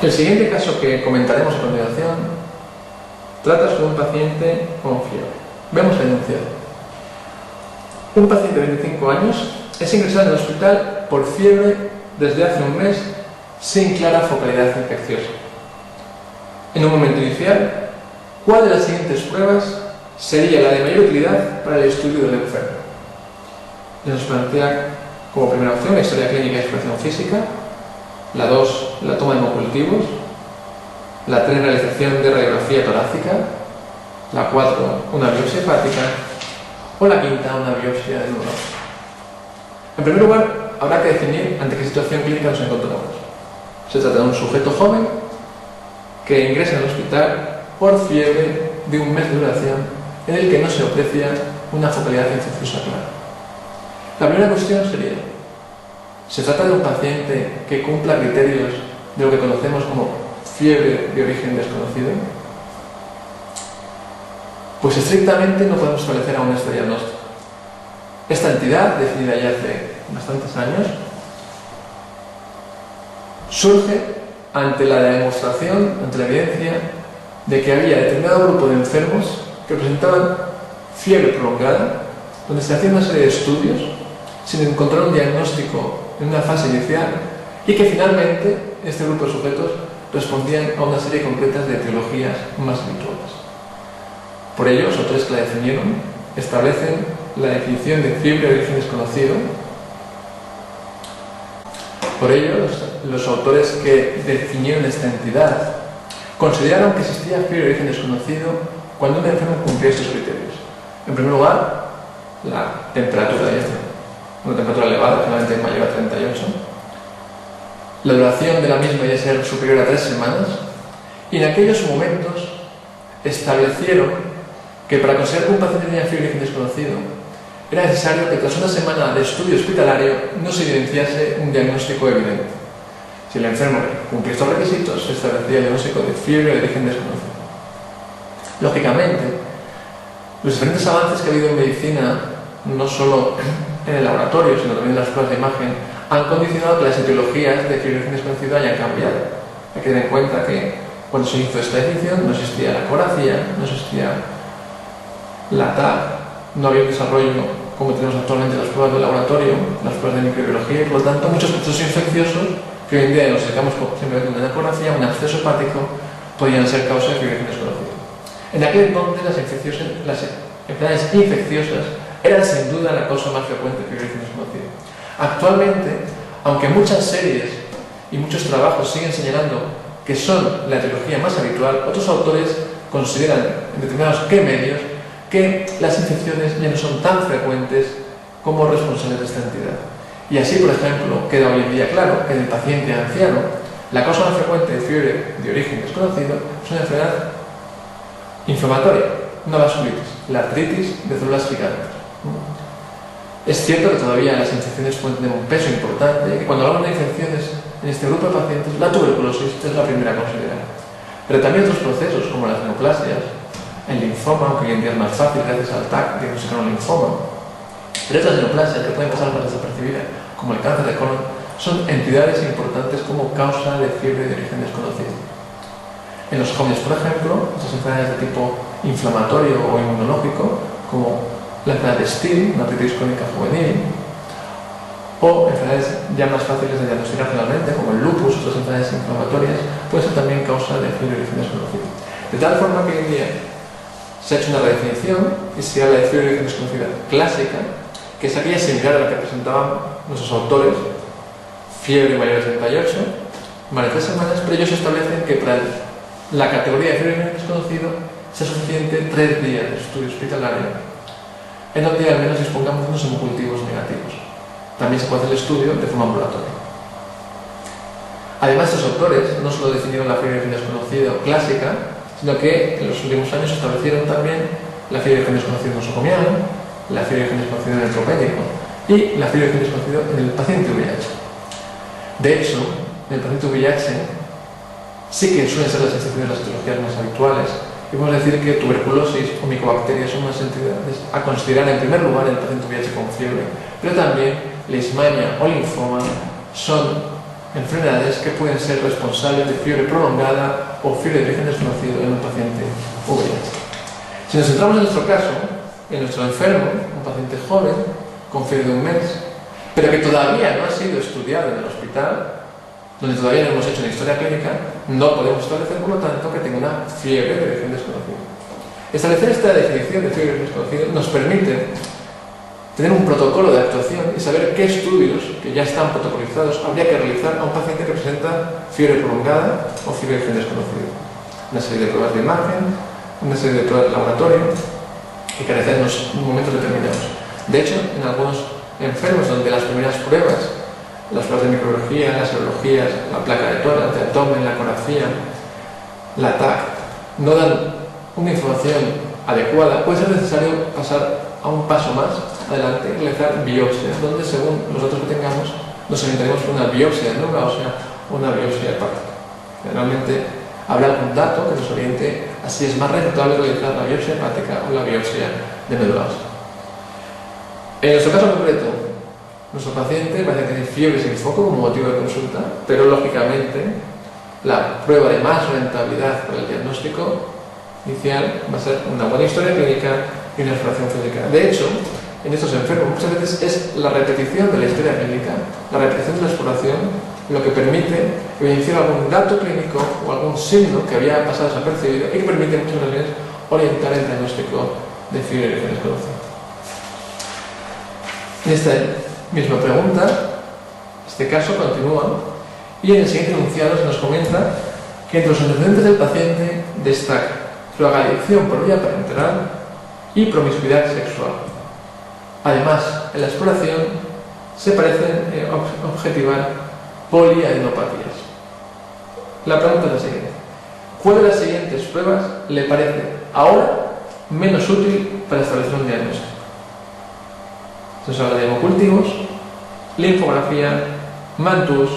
El siguiente caso que comentaremos a continuación trata sobre un paciente con fiebre. Vemos el enunciado. Un paciente de 25 años es ingresado en el hospital por fiebre desde hace un mes sin clara focalidad infecciosa. En un momento inicial, ¿cuál de las siguientes pruebas sería la de mayor utilidad para el estudio del enfermo? Nos plantea como primera opción la historia clínica y exploración física, la 2, la toma de hemocultivos, la 3, realización de radiografía torácica, la 4, una biopsia hepática o la quinta, una biopsia de neurólogo. En primer lugar, habrá que definir ante qué situación clínica nos encontramos. Se trata de un sujeto joven que ingresa en el hospital por fiebre de un mes de duración en el que no se aprecia una focalidad infecciosa clara. La primera cuestión sería: ¿se trata de un paciente que cumpla criterios de lo que conocemos como fiebre de origen desconocido? Pues estrictamente no podemos establecer aún este diagnóstico. Esta entidad, definida ya hace bastantes años, surge ante la demostración, ante la evidencia de que había determinado grupo de enfermos que presentaban fiebre prolongada, donde se hacía una serie de estudios sin encontrar un diagnóstico en una fase inicial y que finalmente este grupo de sujetos respondían a una serie concreta de etiologías más habituales. Por ello, los autores que la definieron establecen la definición de fiebre de origen desconocido. Por ello, los autores que definieron esta entidad consideraron que existía fiebre de origen desconocido cuando un enfermo cumplía estos criterios. En primer lugar, la temperatura, una temperatura elevada, generalmente mayor a 38, la duración de la misma ya ser superior a 3 semanas, y en aquellos momentos establecieron que para considerar que un paciente tenía fiebre de origen desconocido era necesario que tras una semana de estudio hospitalario no se evidenciase un diagnóstico evidente. Si el enfermo cumplía estos requisitos, se establecía el diagnóstico de fiebre de origen desconocido. Lógicamente, los diferentes avances que ha habido en medicina, no solo en el laboratorio, sino también en las pruebas de imagen, han condicionado que las etiologías de fiebre de origen desconocido hayan cambiado. Hay que tener en cuenta que cuando se hizo esta definición no existía la ecografía, no existía la TAC, no había un desarrollo como tenemos actualmente las pruebas de laboratorio, las pruebas de microbiología, y por lo tanto muchos procesos infecciosos que hoy en día nos sacamos simplemente una ecografía, un absceso hepático, podían ser causa de fiebre de origen desconocido. En aquel entonces las enfermedades infecciosas eran sin duda la causa más frecuente de fiebre de origen desconocido. Actualmente, aunque muchas series y muchos trabajos siguen señalando que son la etiología más habitual, otros autores consideran en determinados medios que las infecciones ya no son tan frecuentes como responsables de esta entidad. Y así, por ejemplo, queda hoy en día claro que en el paciente anciano la causa más frecuente de fiebre de origen desconocido es una enfermedad inflamatoria, una vasculitis, la artritis de células gigantes. Es cierto que todavía las infecciones pueden tener un peso importante y que cuando hablamos de infecciones en este grupo de pacientes, la tuberculosis es la primera a considerar. Pero también otros procesos como las neoplasias, el linfoma, aunque hoy en día es más fácil gracias al TAC diagnosticar un linfoma, pero estas neoplasias que pueden pasar más desapercibidas, como el cáncer de colon, son entidades importantes como causa de fiebre de origen desconocido. En los jóvenes, por ejemplo, estas enfermedades de tipo inflamatorio o inmunológico, como la enfermedad de Still, una artritis crónica juvenil, o enfermedades ya más fáciles de diagnosticar generalmente, como el lupus, otras enfermedades inflamatorias, pueden ser también causa de fiebre de origen desconocido. De tal forma que hoy en día se ha hecho una redefinición y se habla de fiebre de origen desconocida clásica, que es aquella similar a la que presentaban nuestros autores, fiebre mayor de 38, más de 3 semanas, pero ellos establecen que para la categoría de fiebre de origen desconocido sea suficiente 3 días de estudio hospitalario, en donde al menos dispongamos de unos hemocultivos negativos. También se puede hacer el estudio de forma ambulatoria. Además, estos autores no solo definieron la fiebre de origen desconocido clásica, sino que en los últimos años establecieron también la fiebre de origen desconocido nosocomial, la fiebre de origen desconocido neutropénico y la fiebre de origen desconocido en el paciente VIH. De hecho, en el paciente VIH sí que suelen ser las infecciones las etiologías más habituales, y podemos decir que tuberculosis o micobacterias son unas entidades a considerar en primer lugar en el paciente VIH con fiebre, pero también leishmania o linfoma son enfermedades que pueden ser responsables de fiebre prolongada o fiebre de origen desconocido en un paciente VIH. Si nos centramos en nuestro caso, en nuestro enfermo, un paciente joven con fiebre de un mes, pero que todavía no ha sido estudiado en el hospital, donde todavía no hemos hecho una historia clínica, no podemos establecer, por lo tanto, que tenga una fiebre de origen desconocido. Establecer esta definición de fiebre desconocida nos permite tener un protocolo de actuación y saber qué estudios que ya están protocolizados habría que realizar a un paciente que presenta fiebre prolongada o fiebre de origen desconocido. Una serie de pruebas de imagen, una serie de pruebas de laboratorio y que realizar en momentos determinados. De hecho, en algunos enfermos donde las primeras pruebas, las pruebas de microbiología, las serologías, la placa de tórax, de abdomen, la ecografía, la TAC, no dan una información adecuada, puede ser necesario pasar a un paso más adelante y realizar biopsias, donde según los datos que tengamos nos orientaremos por una biopsia de médula ósea o una biopsia hepática. Generalmente habrá algún dato que nos oriente a si es más rentable realizar la biopsia hepática o la biopsia de médula ósea. En nuestro caso concreto, nuestro paciente parece tener fiebre sin foco como motivo de consulta, pero lógicamente la prueba de más rentabilidad para el diagnóstico inicial va a ser una buena historia clínica y una exploración clínica. De hecho, en estos enfermos muchas veces es la repetición de la historia clínica, la repetición de la exploración, lo que permite evidenciar algún dato clínico o algún signo que había pasado desapercibido y que permite muchas veces orientar el diagnóstico de fiebre de origen desconocido. En esta misma pregunta, este caso continúa y en el siguiente enunciado se nos comenta que entre los antecedentes del paciente destaca drogadicción por vía parenteral y promiscuidad sexual. Además, en la exploración se parecen objetivar poliadenopatías. La pregunta es la siguiente: ¿cuál de las siguientes pruebas le parece ahora menos útil para establecer un diagnóstico? Se habla de hemocultivos, linfografía, mantus,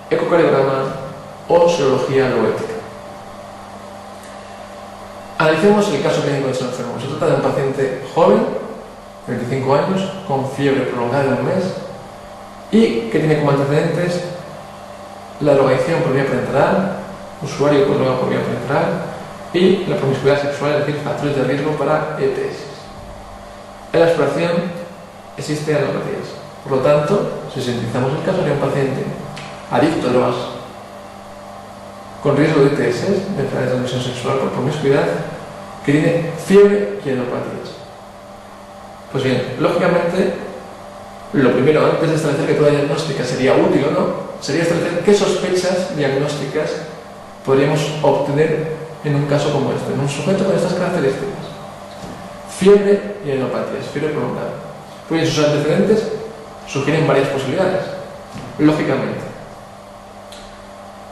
ecocardiograma o serología loética. Analicemos el caso clínico de este enfermo. Se trata de un paciente joven, 25 años, con fiebre prolongada de un mes y que tiene como antecedentes la drogadicción por vía parenteral, usuario con droga por vía parenteral y la promiscuidad sexual, es decir, factores de riesgo para ETS. En la exploración existen anopatías. Por lo tanto, si sintetizamos el caso de un paciente adicto a drogas con riesgo de ETS, de enfermedad de transmisión sexual por promiscuidad, que tiene fiebre y anopatías. Pues bien, lógicamente, lo primero, antes de establecer qué prueba diagnóstica sería útil o no, sería establecer qué sospechas diagnósticas podríamos obtener en un caso como este, en un sujeto con estas características. Fiebre y anopatías, fiebre prolongada. Pues bien, sus antecedentes sugieren varias posibilidades. Lógicamente,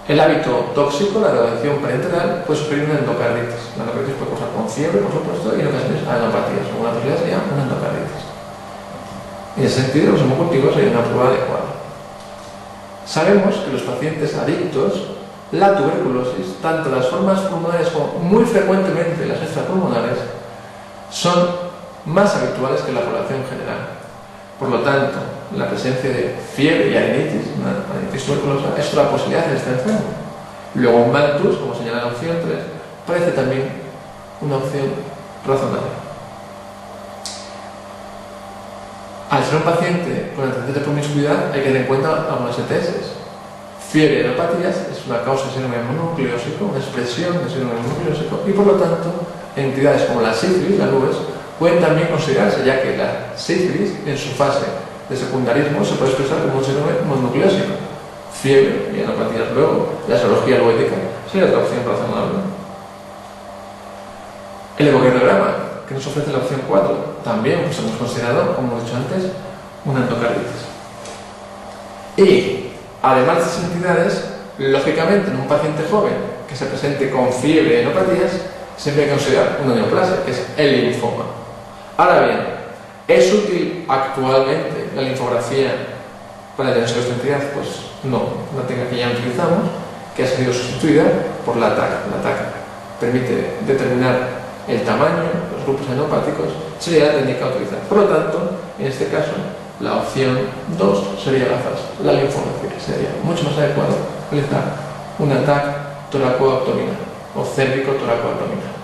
el hábito tóxico, la drogadicción parenteral, puede sugerir una endocarditis. La endocarditis puede causar con fiebre, por supuesto, y en ocasiones anopatías. Una posibilidad sería una endocarditis. En ese sentido, los hemocultivos serían una prueba adecuada. Sabemos que los pacientes adictos, la tuberculosis, tanto las formas pulmonares como muy frecuentemente las extrapulmonares, son más habituales que la población general. Por lo tanto, la presencia de fiebre y adenitis, una adenitis tuberculosa, es otra posibilidad en este enfermo. Luego, un mantus, como señala la opción 3, parece también una opción razonable. Al ser un paciente con antecedentes de promiscuidad, hay que tener en cuenta algunas ETS. Fiebre y anopatías es una causa de síndrome mononucleósico, una expresión de síndrome mononucleósico, y por lo tanto, entidades como la sífilis, la nubes, pueden también considerarse, ya que la sífilis, en su fase de secundarismo, se puede expresar como un síndrome mononucleósico. Fiebre y anopatías. Luego, la serología loética sería otra opción razonable. El ecocardiograma, que nos ofrece la opción 4, también pues, hemos considerado, como hemos dicho antes, una endocarditis. Y, además de estas entidades, lógicamente, en un paciente joven que se presente con fiebre y anopatías, siempre hay que considerar una neoplasia, que es el linfoma. Ahora bien, ¿es útil actualmente la linfografía para el diagnóstico de esta entidad? Pues no, la técnica que ya utilizamos, que ha sido sustituida por la TAC. La TAC permite determinar el tamaño, los grupos adenopáticos, sería la técnica a utilizar. Por lo tanto, en este caso, la opción 2 sería la linfonofilia. Sería mucho más adecuado realizar un ataque toracoabdominal o cérvico-toracoabdominal.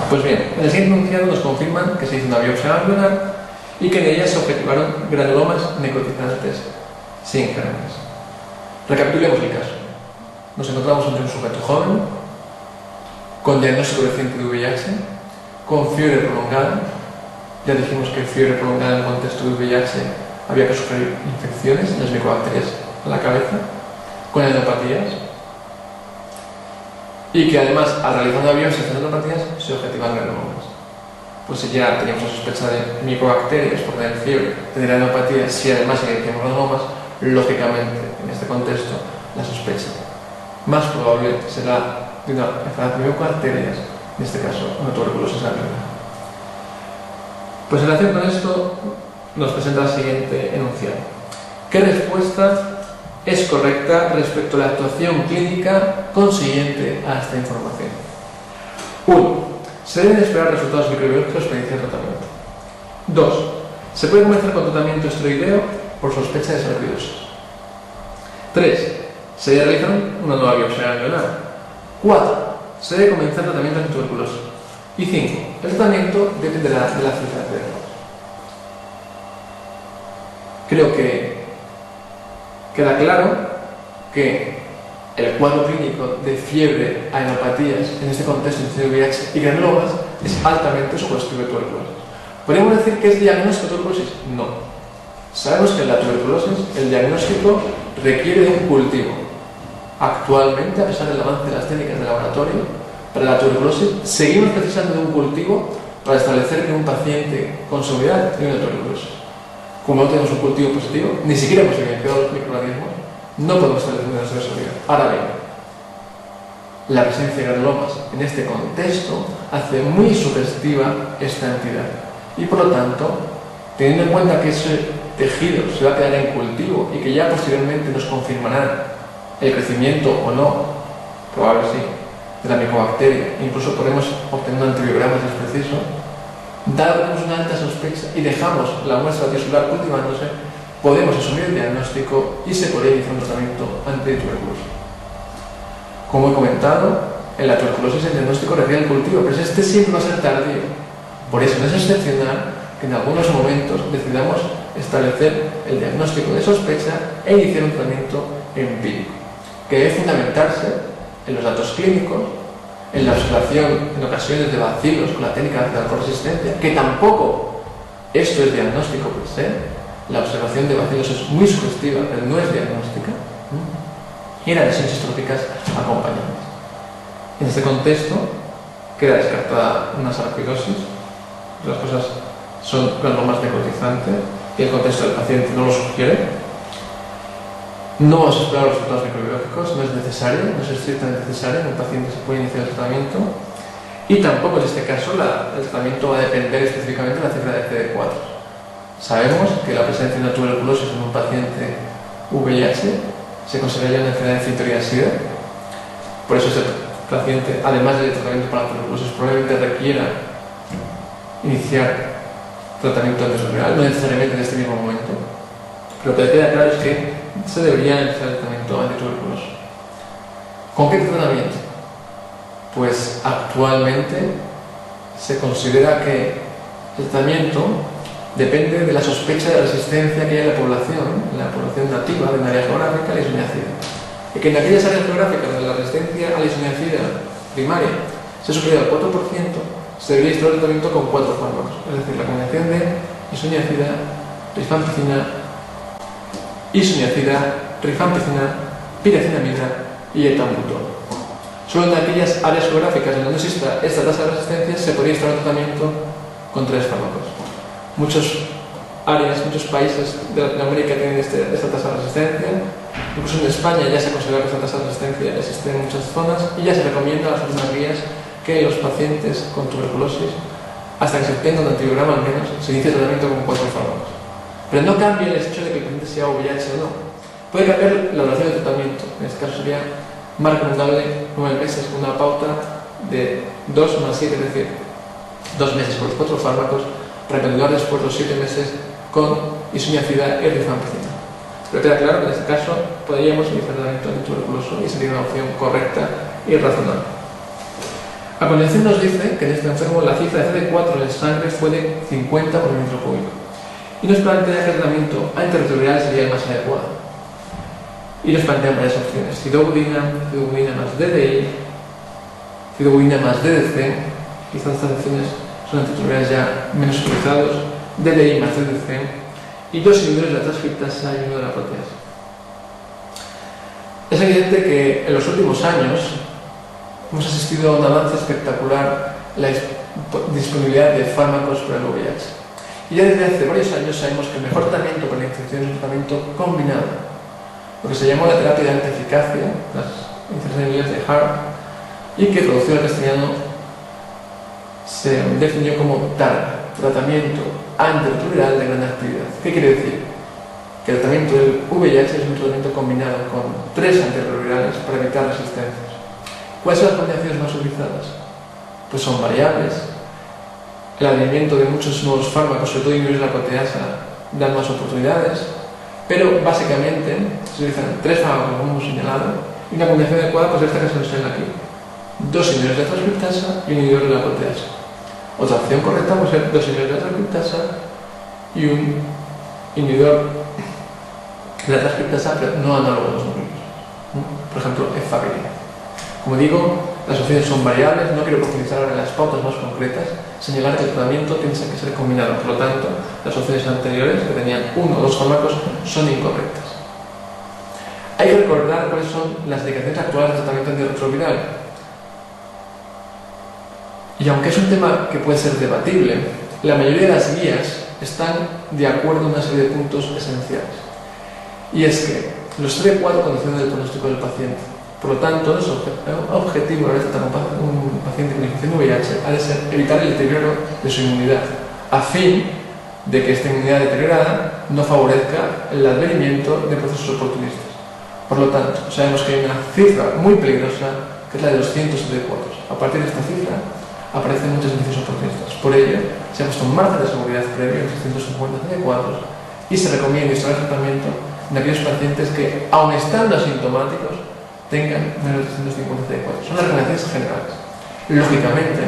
Pues bien, en el siguiente enunciado nos confirman que se hizo una biopsia ganglionar y que en ella se objetivaron granulomas necrotizantes sin gérmenes. Recapitulemos el caso. Nos encontramos ante un sujeto joven, con diagnóstico reciente de VIH, con fiebre prolongada. Ya dijimos que fiebre prolongada en el contexto de VIH había que sufrir infecciones, las micobacterias a la cabeza, con adenopatías, y que además, al realizar una biopsia de adenopatías, se objetivan granulomas. Pues si ya teníamos la sospecha de micobacterias por tener fiebre, tener adenopatías, si además iniciamos granulomas, lógicamente, en este contexto, la sospecha más probable será de una enfermedad de micobacterias, en este caso, una tuberculosis ganglionar. Pues en relación con esto, nos presenta el siguiente enunciado. ¿Qué respuesta es correcta respecto a la actuación clínica consiguiente a esta información? 1. Se deben esperar resultados microbiológicos para iniciar tratamiento. 2. Se puede comenzar con tratamiento esteroideo por sospecha de sarcoidosis. 3. Se debe realizar una nueva biopsia ganglionar. 4. Se debe comenzar tratamiento antituberculoso. Y 5. El tratamiento dependerá de la cifra de error. Creo que queda claro que el cuadro clínico de fiebre, adenopatías, en este contexto de VIH y granulomas, es altamente sugestivo de tuberculosis. ¿Podríamos decir que es diagnóstico de tuberculosis? No. Sabemos que en la tuberculosis el diagnóstico requiere de un cultivo. Actualmente, a pesar del avance de las técnicas de laboratorio, para la tuberculosis seguimos precisando de un cultivo para establecer que un paciente con seguridad tiene una tuberculosis. Como no tenemos un cultivo positivo, ni siquiera hemos evidenciado los microorganismos, no podemos establecer una seguridad. Ahora bien, la presencia de granulomas en este contexto hace muy sugestiva esta entidad y por lo tanto, teniendo en cuenta que ese tejido se va a quedar en cultivo y que ya posteriormente nos confirmará el crecimiento o no, probable sí, de la micobacteria, incluso podemos obtener un antibiograma si es preciso, dado que tenemos una alta sospecha y dejamos la muestra tisular cultivándose, podemos asumir el diagnóstico y se podría iniciar un tratamiento antituberculoso. Como he comentado, en la tuberculosis el diagnóstico requiere el cultivo, pero este siempre va a ser tardío. Por eso no es excepcional que en algunos momentos decidamos establecer el diagnóstico de sospecha e iniciar un tratamiento empírico, que debe fundamentarse en los datos clínicos, en la observación en ocasiones de bacilos con la técnica de alcoholresistencia, que tampoco esto es diagnóstico per se. La observación de bacilos es muy sugestiva, pero no es diagnóstica, y en las lesiones histológicas acompañadas. En este contexto queda descartada una sarcoidosis, las cosas son granulomas necrotizantes y el contexto del paciente no lo sugiere. No vamos a esperar los resultados microbiológicos, no es necesario, no es estrictamente necesario, en un paciente se puede iniciar el tratamiento y tampoco en este caso el tratamiento va a depender específicamente de la cifra de CD4. Sabemos que la presencia de una tuberculosis en un paciente VIH se considera una enfermedad infiltrida, por eso ese paciente, además del tratamiento para la tuberculosis, probablemente requiera iniciar tratamiento antiretroviral, no necesariamente en este mismo momento, pero lo que queda claro es que se debería iniciar el tratamiento antituberculoso. ¿Con qué tratamiento? Pues actualmente se considera que el tratamiento depende de la sospecha de resistencia que hay en la población nativa de un área geográfica a la isoniazida. Y que en aquellas áreas geográficas donde la resistencia a la isoniazida primaria se supera al 4%, se debería instaurar el tratamiento con 4 fármacos, es decir, la combinación de isoniazida, rifampicina, piracinamida y etambutol. Solo en aquellas áreas geográficas en donde exista esta tasa de resistencia se podría instaurar tratamiento con 3 fármacos. Muchos áreas, muchos países de Latinoamérica tienen esta tasa de resistencia. Incluso en España ya se considera que esta tasa de resistencia existe en muchas zonas y ya se recomienda a las últimas guías que los pacientes con tuberculosis, hasta que se obtenga un antibiograma al menos, se inicie el tratamiento con 4 fármacos. Pero no cambia el hecho de que el paciente sea VIH o no. Puede cambiar la duración del tratamiento. En este caso sería más recomendable 9 meses con una pauta de 2 más 7, es decir, 2 meses con los 4 fármacos, para continuar después los 7 meses con isoniazida y rifampicina. Pero queda claro que en este caso podríamos iniciar el tratamiento antituberculoso y sería una opción correcta y razonable. A continuación nos dice que en este enfermo la cifra de CD4 en sangre fue de 50 por milímetro cúbico y nos plantea que el tratamiento antirretroviral sería el más adecuado. Y nos plantean varias opciones: cidobudina más DDI, cidobudina más DDC, quizás estas opciones son antirretrovirales ya menos utilizados, DDI más DDC, y 2 inhibidores de la transcriptasa y 1 de la proteasa. Es evidente que en los últimos años hemos asistido a un avance espectacular en la disponibilidad de fármacos para el VIH. Y ya desde hace varios años sabemos que el mejor tratamiento para la infección es un tratamiento combinado, lo que se llamó la terapia de alta eficacia, las infecciones en inglés de HAART, y que traducido al castellano se definió como TARC, tratamiento antirretroviral de gran actividad. ¿Qué quiere decir? Que el tratamiento del VIH es un tratamiento combinado con 3 antirretrovirales para evitar resistencias. ¿Cuáles son las combinaciones más utilizadas? Pues son variables. El advenimiento de muchos nuevos fármacos, sobre todo inhibidores de la proteasa, dan más oportunidades, pero básicamente se utilizan 3 fármacos, como hemos señalado, y una combinación adecuada, pues esta que se nos sale aquí: 2 inhibidores de la transcriptasa y un inhibidor de la proteasa. Otra opción correcta puede ser 2 inhibidores de la transcriptasa y un inhibidor de la transcriptasa, pero no análogo a los núcleos. Por ejemplo, efavirenz. Como digo, las opciones son variables, no quiero profundizar ahora en las pautas más concretas, señalar que el tratamiento tiene que ser combinado, por lo tanto, las opciones anteriores, que tenían 1 o 2 fármacos, son incorrectas. Hay que recordar cuáles son las indicaciones actuales del tratamiento antirretroviral. Y aunque es un tema que puede ser debatible, la mayoría de las guías están de acuerdo en una serie de puntos esenciales. Y es que los CD4 condicionan el pronóstico del paciente. Por lo tanto, nuestro objetivo a la hora de tratar a un paciente con infección VIH ha de ser evitar el deterioro de su inmunidad, a fin de que esta inmunidad deteriorada no favorezca el advenimiento de procesos oportunistas. Por lo tanto, sabemos que hay una cifra muy peligrosa, que es la de los 100 CD4. A partir de esta cifra aparecen muchos indicios oportunistas. Por ello, se ha puesto un margen de seguridad previo en 650 CD4 y se recomienda instalar el tratamiento en aquellos pacientes que, aun estando asintomáticos, tengan menos de 350 CD4. Son las recomendaciones generales. Lógicamente,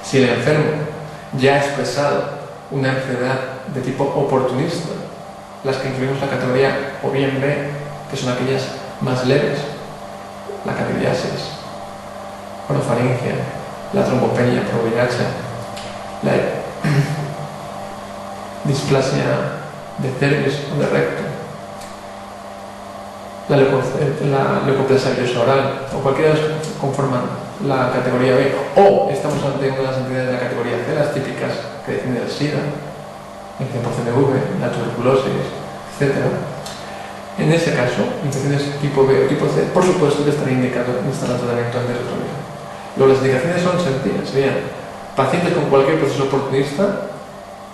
si el enfermo ya ha expresado una enfermedad de tipo oportunista, las que incluimos en la categoría o bien B, que son aquellas más leves, la candidiasis, orofaringia, la trombopenia por VIH, la displasia de cervix o de recto, la leucoplasia villosa oral, o cualquiera de las que conforman la categoría B, o estamos ante una de las entidades de la categoría C, las típicas que definen el SIDA, el 100% la tuberculosis, etc. En ese caso, infecciones tipo B o tipo C, por supuesto que estaría indicado instalar tratamiento antirretroviral. Luego, las indicaciones son sencillas, serían pacientes con cualquier proceso oportunista,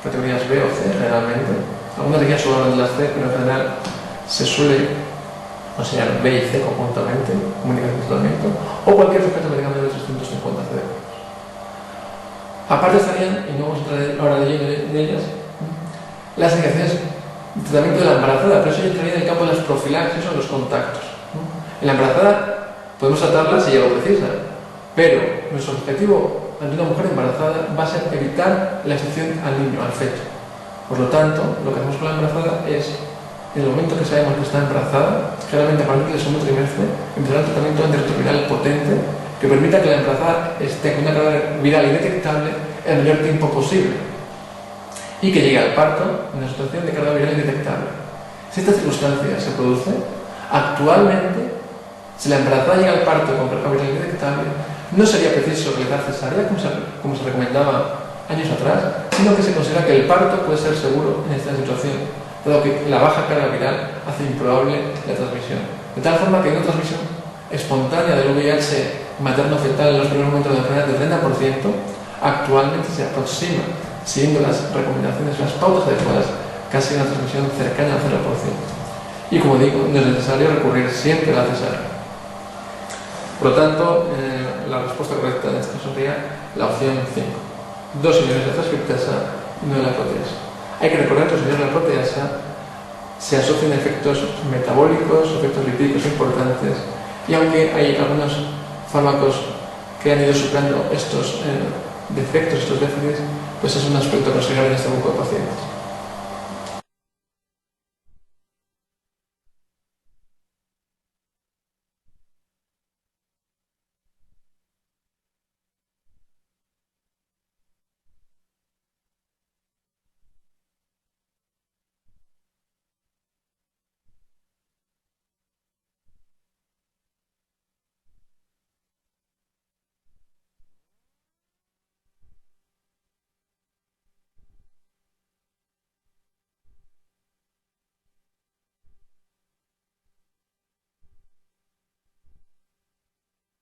categorías B o C generalmente, algunas de ellas solo hablan de las C, pero en general se suele considerar B y C conjuntamente como indicación de tratamiento, o cualquier sujeto que tenga menos de 350 CD. Aparte estarían, y no vamos a entrar ahora de lleno en ellas, las indicaciones de tratamiento de la embarazada, pero eso ya entraría en el campo de las profilaxis o los contactos. En la embarazada podemos tratarla si ella lo precisa, pero nuestro objetivo ante una mujer embarazada va a ser evitar la exposición al niño, al feto. Por lo tanto, lo que hacemos con la embarazada es, en el momento que sabemos que está embarazada, generalmente a partir del segundo trimestre, empezar un tratamiento antirretroviral potente que permita que la embarazada esté con una carga viral indetectable el mayor tiempo posible y que llegue al parto en una situación de carga viral indetectable. Si esta circunstancia se produce, actualmente, si la embarazada llega al parto con carga viral indetectable, no sería preciso realizar cesárea como se recomendaba años atrás, sino que se considera que el parto puede ser seguro en esta situación, dado que la baja carga viral hace improbable la transmisión. De tal forma que hay una transmisión espontánea del VIH materno-fetal en los primeros momentos de la enfermedad del 30%, actualmente se aproxima, siguiendo las recomendaciones, las pautas adecuadas, casi una transmisión cercana al 0%. Y como digo, no es necesario recurrir siempre a la cesárea. Por lo tanto, la respuesta correcta en este caso sería la opción 5. Dosis de la transcriptasa y no de la proteasa. Hay que recordar que los inhibidores de la proteasa se asocian a efectos metabólicos, efectos lipídicos importantes, y aunque hay algunos fármacos que han ido superando estos defectos, estos déficits, pues es un aspecto considerable en este grupo de pacientes.